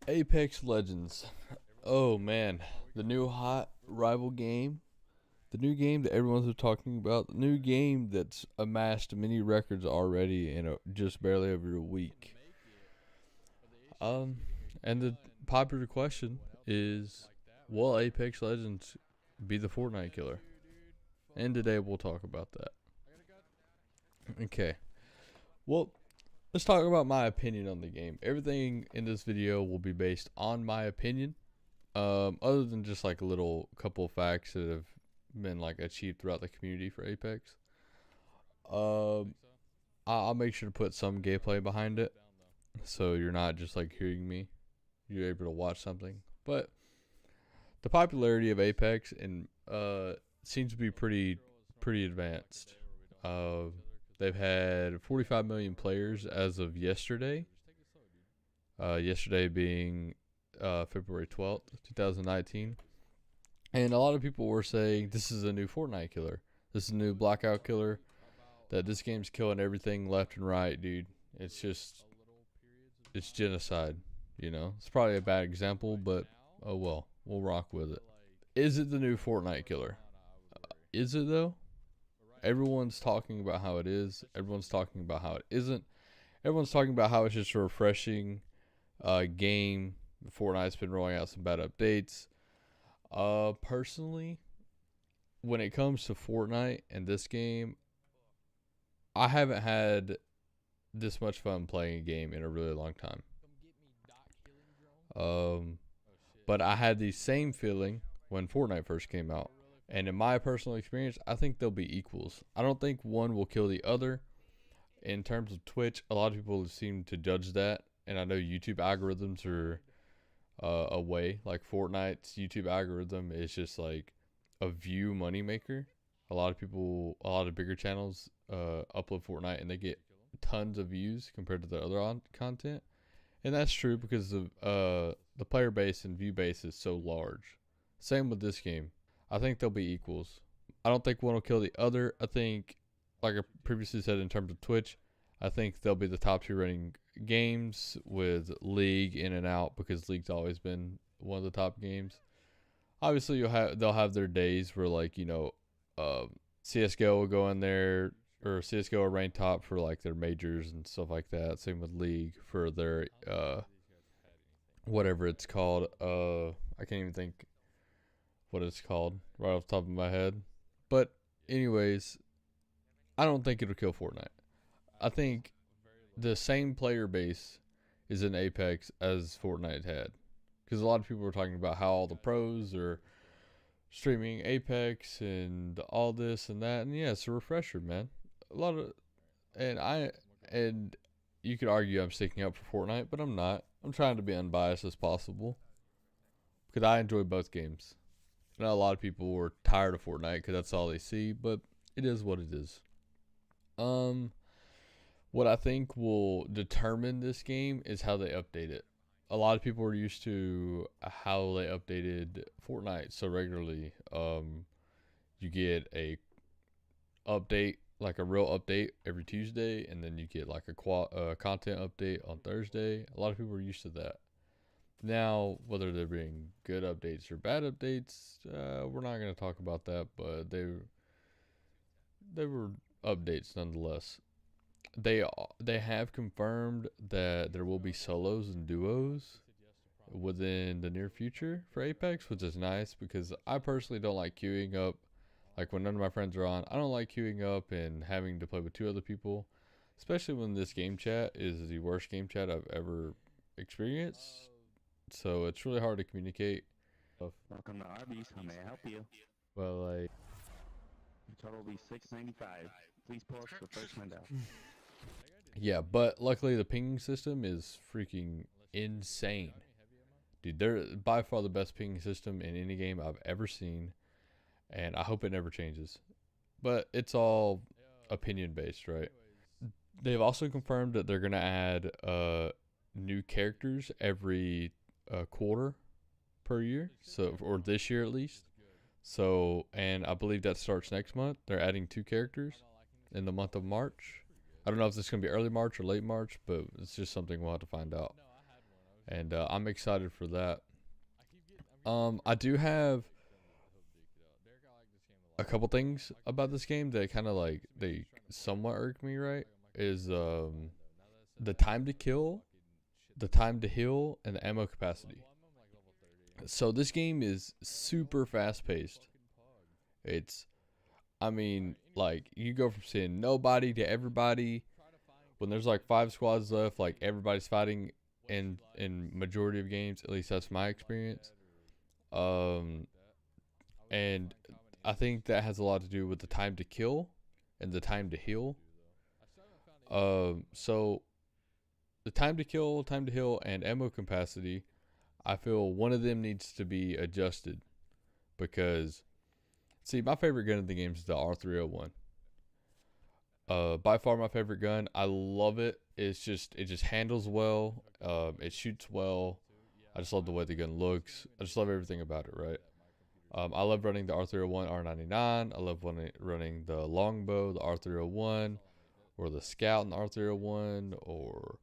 Apex Legends. Oh man, the new hot rival game. The new game that everyone's been talking about. The new game that's amassed many records already in just barely over a week. Um, and the popular question is, will Apex Legends be the Fortnite killer? And today we'll talk about that. Okay. Well, let's talk about my opinion on the game. Everything in this video will be based on my opinion. Other than just like a little couple of facts that have been like achieved throughout the community for Apex. Um, I'll make sure to put some gameplay behind it, so you're not just like hearing me. You're able to watch something. But the popularity of Apex and seems to be pretty advanced. Uh, they've had 45 million players as of yesterday. Yesterday being February 12th, 2019. And a lot of people were saying this is a new Fortnite killer. This is a new Blackout killer. That this game's killing everything left and right, dude. It's just, it's genocide. You know, it's probably a bad example, but oh well, we'll rock with it. Is it the new Fortnite killer? Is it though? Everyone's talking about how it is. Everyone's talking about how it isn't. Everyone's talking about how it's just a refreshing game. Fortnite's been rolling out some bad updates. Personally, when it comes to Fortnite and this game, I haven't had this much fun playing a game in a really long time. Um, but I had the same feeling when Fortnite first came out. And in my personal experience, I think they'll be equals. I don't think one will kill the other. In terms of Twitch, a lot of people seem to judge that. And I know YouTube algorithms are a way. Like Fortnite's YouTube algorithm is just like a view moneymaker. A lot of people, a lot of bigger channels upload Fortnite and they get tons of views compared to the other content. And that's true because the player base and view base is so large. Same with this game. I think they'll be equals. I don't think one will kill the other. I think, like I previously said in terms of Twitch, I think they'll be the top two running games with League in and out because League's always been one of the top games. Obviously, they'll have their days where like CS:GO will go in there or CS:GO will rank top for like their majors and stuff like that. Same with League for their whatever it's called. I can't even think what it's called right off the top of my head. But anyways, I don't think it'll kill Fortnite. I think the same player base is in Apex as Fortnite had. Because a lot of people were talking about how all the pros are streaming Apex and all this and that. And yeah, it's a refresher, man. A lot of and you could argue I'm sticking up for Fortnite, but I'm not. I'm trying to be unbiased as possible because I enjoy both games. I know a lot of people were tired of Fortnite because that's all they see, but it is what it is. Um, what I think will determine this game is how they update it. A lot of people are used to how they updated Fortnite so regularly. You get a update, like a real update every Tuesday, and then you get like a content update on Thursday. A lot of people are used to that. Now, whether they're being good updates or bad updates, we're not going to talk about that, but they were updates nonetheless. They have confirmed that there will be solos and duos within the near future for Apex, which is nice because I personally don't like queuing up. Like when none of my friends are on, I don't like queuing up and having to play with two other people, especially when this game chat is the worst game chat I've ever experienced. So it's really hard to communicate. Welcome to Arby's. How may I help you? Well, like, The total will be $6.95. Please pull up the first window. yeah, but luckily the pinging system is freaking insane. Dude, they're by far the best pinging system in any game I've ever seen, and I hope it never changes. But it's all opinion based, right? They've also confirmed that they're gonna add new characters every quarter per year, so or this year at least. So, and I believe that starts next month. They're adding two characters in the month of March. I don't know if this is gonna be early March or late March, but it's just something we'll have to find out. and I'm excited for that. I do have a couple things about this game that kind of like they somewhat irk me. Right, is the time to kill, the time to heal, and the ammo capacity. So this game is super fast paced. It's, I mean, like you go from seeing nobody to everybody. When there's like 5 squads left, like everybody's fighting in majority of games. At least that's my experience. Um, and I think that has a lot to do with the time to kill and the time to heal. So the time to kill, time to heal, and ammo capacity, I feel one of them needs to be adjusted because, see, my favorite gun in the game is the R301. By far my favorite gun. I love it. It just handles well. It shoots well. I just love the way the gun looks. I just love everything about it. Right. I love running the R301 R99. I love running the longbow, the R301, or the scout in the R301, or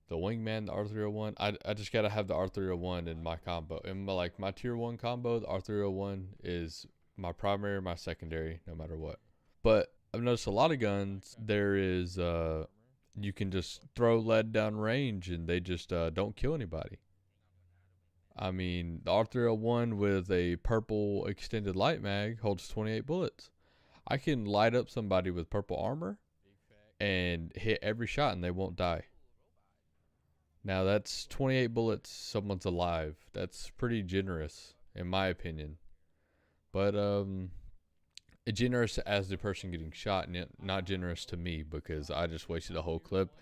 the wingman, the R301. I just gotta have the R301 in my combo. In my tier one combo, the R301 is my primary, my secondary, no matter what. But I've noticed a lot of guns. There is you can just throw lead down range and they just don't kill anybody. I mean, the R301 with a purple extended light mag holds 28 bullets. I can light up somebody with purple armor and hit every shot and they won't die. Now that's 28 bullets, someone's alive. That's pretty generous in my opinion. But generous as the person getting shot, not generous to me because I just wasted a whole clip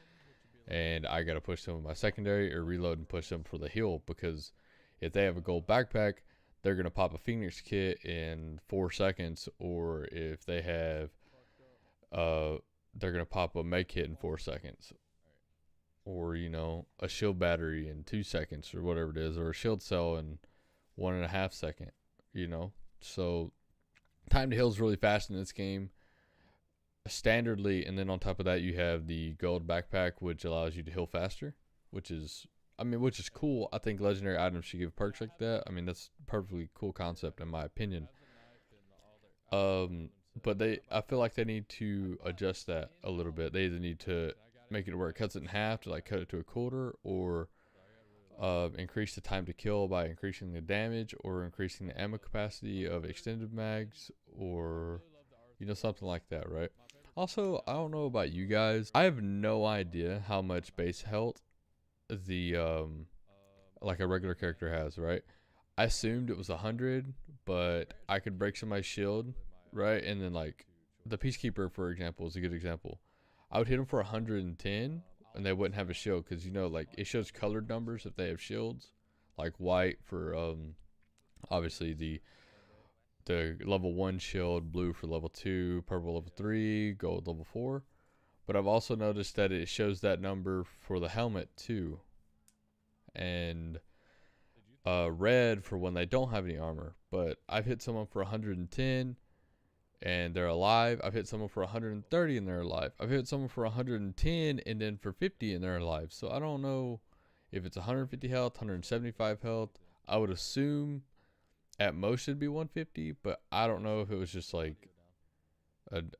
and I gotta push them with my secondary or reload and push them for the heal because if they have a gold backpack, they're gonna pop a Phoenix kit in 4 seconds, or if they have, they're gonna pop a med kit in 4 seconds, or a shield battery in 2 seconds, or whatever it is, or a shield cell in 1.5 seconds. So time to heal is really fast in this game, standardly, and then on top of that, you have the gold backpack, which allows you to heal faster, which is, which is cool. I think legendary items should give perks like that. I mean, that's a perfectly cool concept in my opinion. But I feel like they need to adjust that a little bit. They either need to make it where it cuts it in half to like cut it to a quarter, or increase the time to kill by increasing the damage, or increasing the ammo capacity of extended mags, or something like that, right? Also, I don't know about you guys. I have no idea how much base health the like a regular character has, right? I assumed it was 100, but I could break somebody's shield, right? And then like the Peacekeeper, for example, is a good example. I would hit them for 110, and they wouldn't have a shield because like it shows colored numbers if they have shields, like white for obviously the level 1 shield, blue for level 2, purple level 3, gold level 4. But I've also noticed that it shows that number for the helmet too, and red for when they don't have any armor. But I've hit someone for 110 and they're alive. I've hit someone for 130 and they're alive. I've hit someone for 110 and then for 50 and they're alive. So I don't know if it's 150 health, 175 health. I would assume at most it'd be 150, but I don't know if it was just like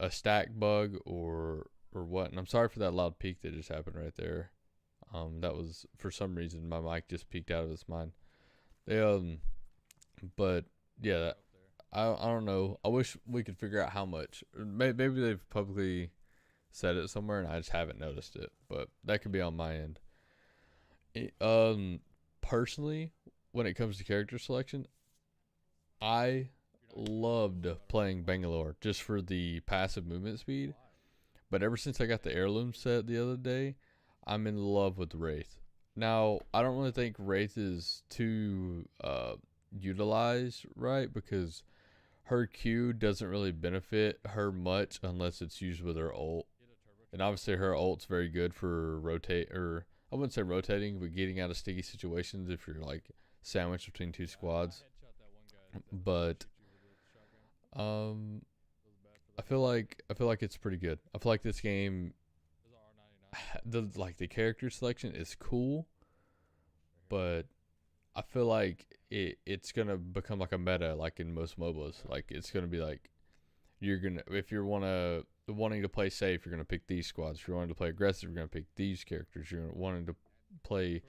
a stack bug or what. And I'm sorry for that loud peak that just happened right there. That was, for some reason, my mic just peaked out of its mind. But yeah, I don't know. I wish we could figure out how much. Maybe they've publicly said it somewhere and I just haven't noticed it. But that could be on my end. Personally, when it comes to character selection, I loved playing Bangalore just for the passive movement speed. But ever since I got the heirloom set the other day, I'm in love with Wraith. Now, I don't really think Wraith is too utilized, right? Because her Q doesn't really benefit her much unless it's used with her ult. And obviously her ult's very good for rotate, or I wouldn't say rotating, but getting out of sticky situations if you're like sandwiched between two squads. But I feel like it's pretty good. I feel like this game, the character selection is cool. but I feel like it's gonna become like a meta, like in most MOBAs. Like it's gonna be like you're gonna if you're wanting to play safe, you're gonna pick these squads. If you're wanting to play aggressive, you're gonna pick these characters. You're wanting to play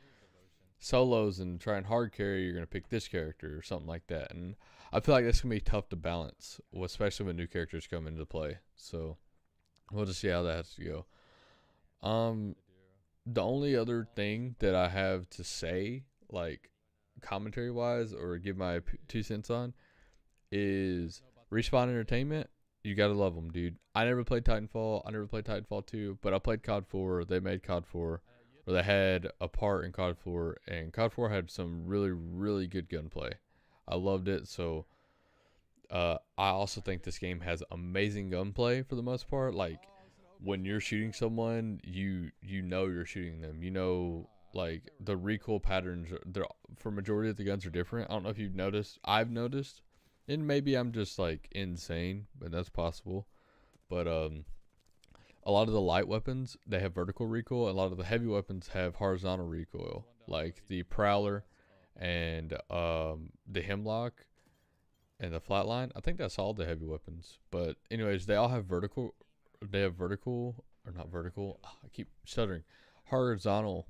solos and try and hard carry, you're gonna pick this character or something like that. And I feel like that's gonna be tough to balance, especially when new characters come into play. So we'll just see how that has to go. Um, the only other thing that I have to say, like commentary wise, or give my 2 cents on, is Respawn Entertainment. You gotta love them, dude. I never played Titanfall. I never played Titanfall 2, but I played COD 4. They made COD 4, or they had a part in COD 4, and COD 4 had some really, really good gunplay. I loved it. So I also think this game has amazing gunplay for the most part. Like when you're shooting someone, you know you're shooting them. You know, like the recoil patterns, they're for majority of the guns are different. I don't know if you've noticed. I've noticed, and maybe I'm just like insane, but that's possible. But a lot of the light weapons they have vertical recoil. A lot of the heavy weapons have horizontal recoil, like the Prowler and the Hemlock and the Flatline. I think that's all the heavy weapons. But anyways, they all have vertical. They have vertical or not vertical. I keep stuttering. Horizontal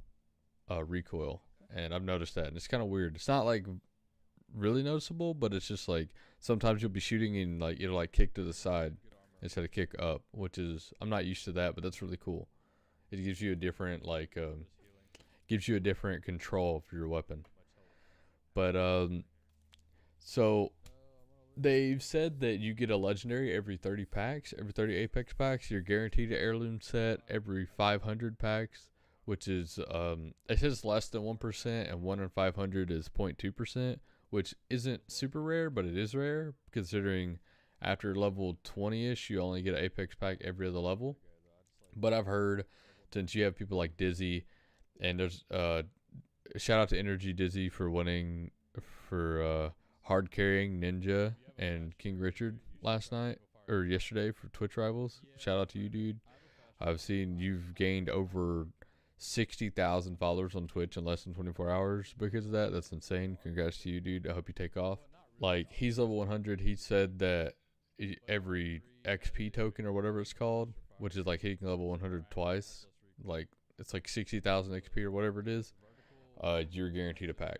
recoil, and I've noticed that, and it's kind of weird. It's not like really noticeable, but it's just like sometimes you'll be shooting and like it'll like kick to the side instead of kick up, which is I'm not used to that, but that's really cool. It gives you a different gives you a different control for your weapon. But so they've said that you get a legendary every 30 packs, every 30 Apex packs. You're guaranteed an heirloom set every 500 packs, which is it says less than 1%, and 1 in 500 is 0.2%, which isn't super rare, but it is rare considering after level 20ish you only get an Apex pack every other level. But I've heard, since you have people like Dizzy, and there's shout out to Energy Dizzy for winning for hard carrying Ninja and King Richard last night or yesterday for Twitch Rivals. Shout out to you, dude. I've seen you've gained over 60,000 followers on Twitch in less than 24 hours because of that. That's insane. Congrats to you, dude. I hope you take off. Like, he's level 100. He said that every XP token or whatever it's called, which is like hitting level 100 twice, like it's like 60,000 XP or whatever it is, you're guaranteed a pack.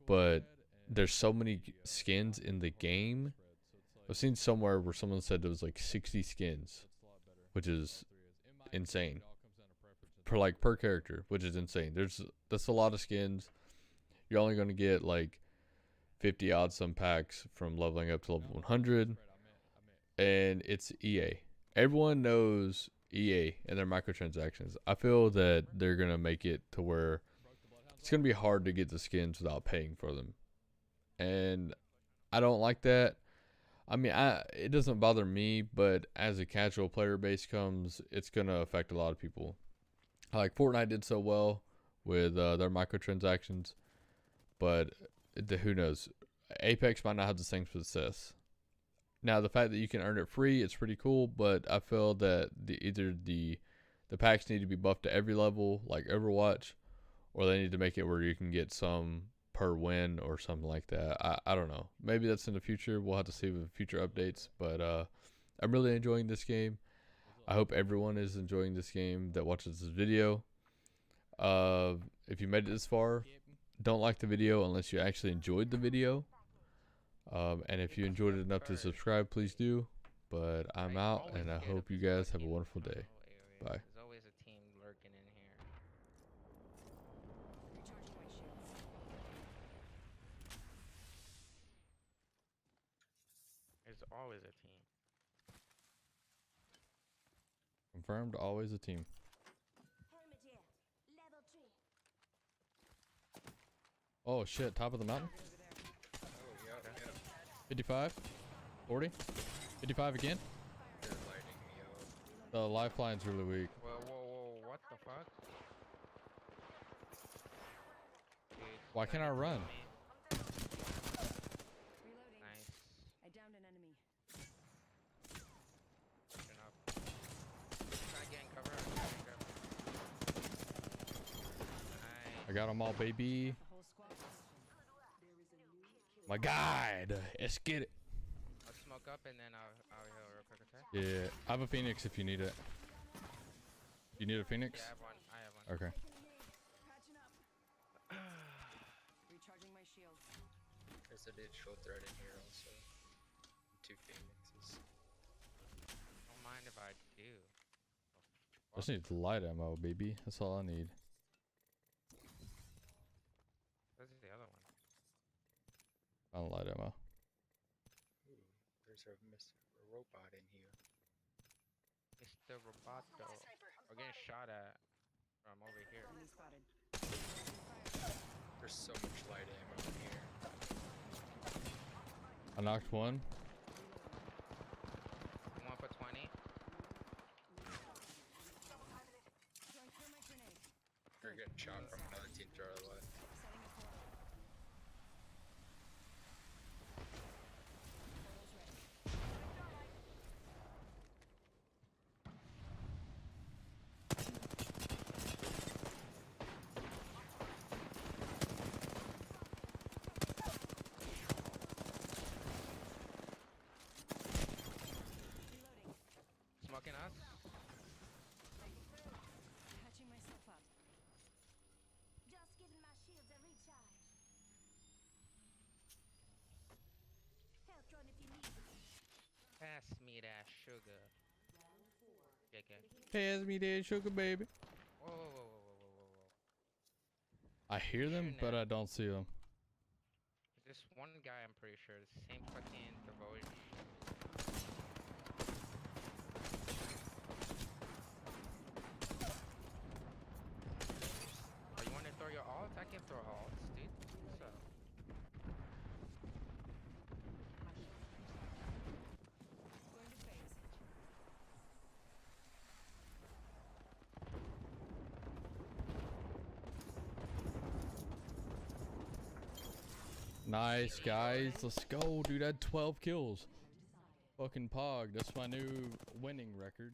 But there's so many skins in the game. I've seen somewhere where someone said there was like 60 skins, which is insane. Per character, which is insane. That's a lot of skins. You're only going to get like 50 odd some packs from leveling up to level 100, and it's EA. Everyone knows EA and their microtransactions. I feel that they're going to make it to where it's going to be hard to get the skins without paying for them. And I don't like that. I mean, it doesn't bother me, but as a casual player base comes, it's going to affect a lot of people. Like Fortnite did so well with their microtransactions, but who knows? Apex might not have the same success. Now, the fact that you can earn it free, it's pretty cool, but I feel that either the packs need to be buffed to every level, like Overwatch, or they need to make it where you can get some per win or something like that. I don't know. Maybe that's in the future. We'll have to see with future updates. But I'm really enjoying this game. I hope everyone is enjoying this game that watches this video. If you made it this far, don't like the video unless you actually enjoyed the video. And if you enjoyed it enough to subscribe, please do. But I'm out, and I hope you guys have a wonderful day. Bye. There's always a team lurking in here. There's always a team. Confirmed, always a team. Oh shit, top of the mountain. 55, 40, 55 again. The lifeline's really weak. Whoa, what the fuck? Dude, Why can't I run? nice. I downed an enemy. Turn up. Try to get in cover. I got them all, baby. A whole My God, let's get it. I'll smoke up and then I'll heal real quick, okay? Yeah, I have a Phoenix if you need it. You need a Phoenix? Yeah, I have one. I have one. Okay. Patching up. Recharging my shields. There's a digital thread in here also. 2 phoenixes. Don't mind if I do. I just need light ammo, baby. That's all I need. Where's the other one? I don't light ammo. Ooh, there's a robot in here. Mr. Roboto. We're getting shot at from over here. Enemy spotted. There's so much light ammo in here. I knocked one. One for 20. Throwing thermite grenade. You're getting shot from another team to our left. Setting a portal. Portal's ready. Reloading. Smoking us. Patching myself up. Just giving my shields a recharge. Health run if you need it. Pass me that sugar. Okay. Pass me that sugar, baby. Whoa, whoa, whoa, whoa, whoa, whoa, whoa. I hear them, Shooting but at- I don't see them. This one guy, I'm pretty sure, the same fucking devotion. Oh, you want to throw your ults? I can throw ults, dude. What's up? Going to phase. Nice, guys. Let's go, dude. I had 12 kills. Fucking Pog. That's my new winning record.